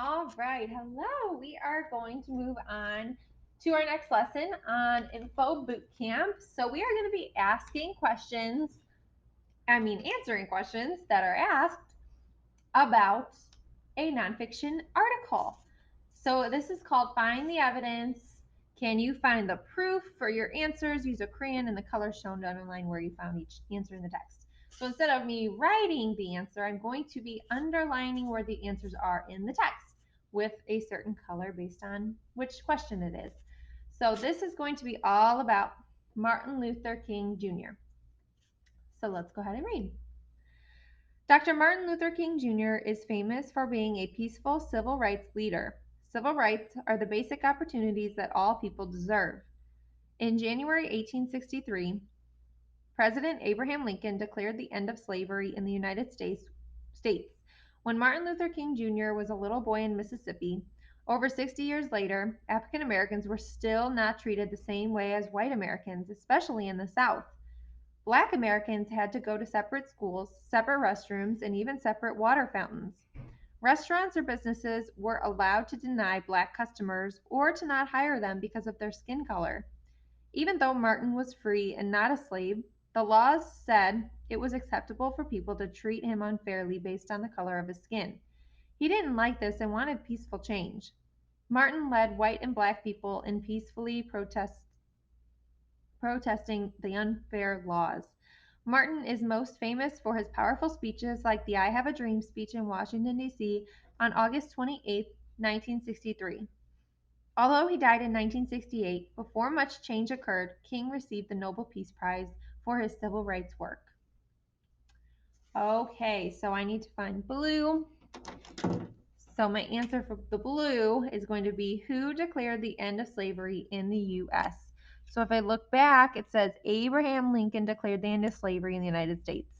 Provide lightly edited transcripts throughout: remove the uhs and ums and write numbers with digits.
All right, hello. We are going to move on to our next lesson on Info Bootcamp. So we are going to be answering questions that are asked about a nonfiction article. So this is called Find the Evidence. Can you find the proof for your answers? Use a crayon and the color shown to underline where you found each answer in the text. So instead of me writing the answer, I'm going to be underlining where the answers are in the text with a certain color based on which question it is. So this is going to be all about Martin Luther King Jr. So let's go ahead and read. Dr. Martin Luther King Jr. is famous for being a peaceful civil rights leader. Civil rights are the basic opportunities that all people deserve. In January 1863, President Abraham Lincoln declared the end of slavery in the United States. When Martin Luther King Jr. was a little boy in Mississippi, over 60 years later, African Americans were still not treated the same way as white Americans, especially in the South. Black Americans had to go to separate schools, separate restrooms, and even separate water fountains. Restaurants or businesses were allowed to deny black customers or to not hire them because of their skin color. Even though Martin was free and not a slave, the laws said it was acceptable for people to treat him unfairly based on the color of his skin. He didn't like this and wanted peaceful change. Martin led white and black people in peacefully protesting the unfair laws. Martin is most famous for his powerful speeches like the I Have a Dream speech in Washington, D.C. on August 28, 1963. Although he died in 1968, before much change occurred, King received the Nobel Peace Prize for his civil rights work. Okay, so I need to find blue. So my answer for the blue is going to be who declared the end of slavery in the U.S. So if I look back, it says Abraham Lincoln declared the end of slavery in the United States.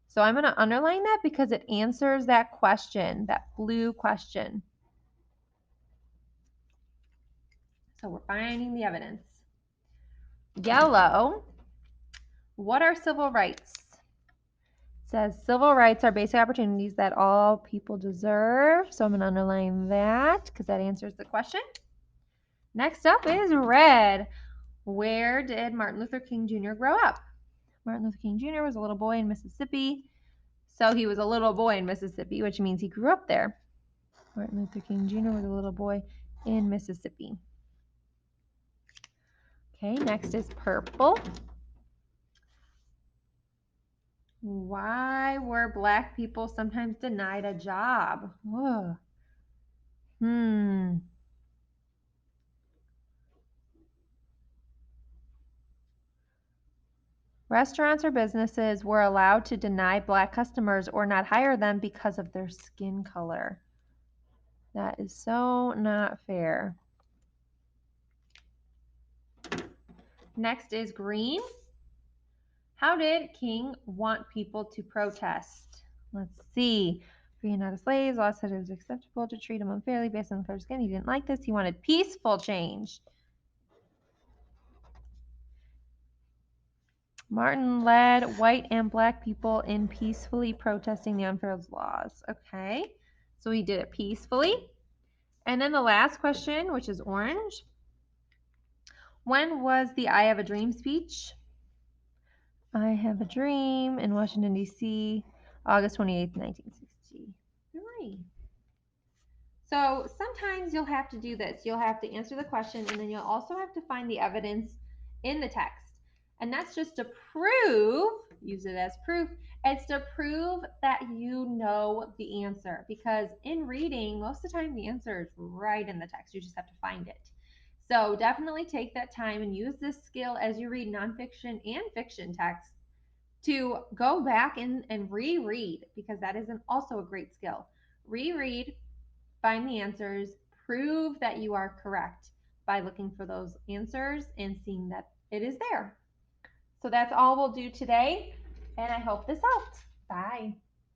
So I'm going to underline that because it answers that question, that blue question. So we're finding the evidence. Yellow, what are civil rights? It says civil rights are basic opportunities that all people deserve. So I'm going to underline that because that answers the question. Next up is red. Where did Martin Luther King Jr. grow up? Martin Luther King Jr. was a little boy in Mississippi. So he was a little boy in Mississippi, which means he grew up there. Martin Luther King Jr. was a little boy in Mississippi. Okay, next is purple. Why were black people sometimes denied a job? Ugh. Restaurants or businesses were allowed to deny black customers or not hire them because of their skin color. That is so not fair. Next is green. How did King want people to protest? Let's see. Freeing out of slaves, law said it was acceptable to treat him unfairly based on the color of skin. He didn't like this. He wanted peaceful change. Martin led white and black people in peacefully protesting the unfair laws. Okay, so he did it peacefully. And then the last question, which is orange. When was the I Have a Dream speech? I Have a Dream in Washington, D.C., August 28th, 1963. So sometimes you'll have to do this. You'll have to answer the question, and then you'll also have to find the evidence in the text. And that's just to prove, use it as proof, it's to prove that you know the answer. Because in reading, most of the time the answer is right in the text. You just have to find it. So definitely take that time and use this skill as you read nonfiction and fiction text to go back and reread, because that is also a great skill. Reread, find the answers, prove that you are correct by looking for those answers and seeing that it is there. So that's all we'll do today, and I hope this helped. Bye.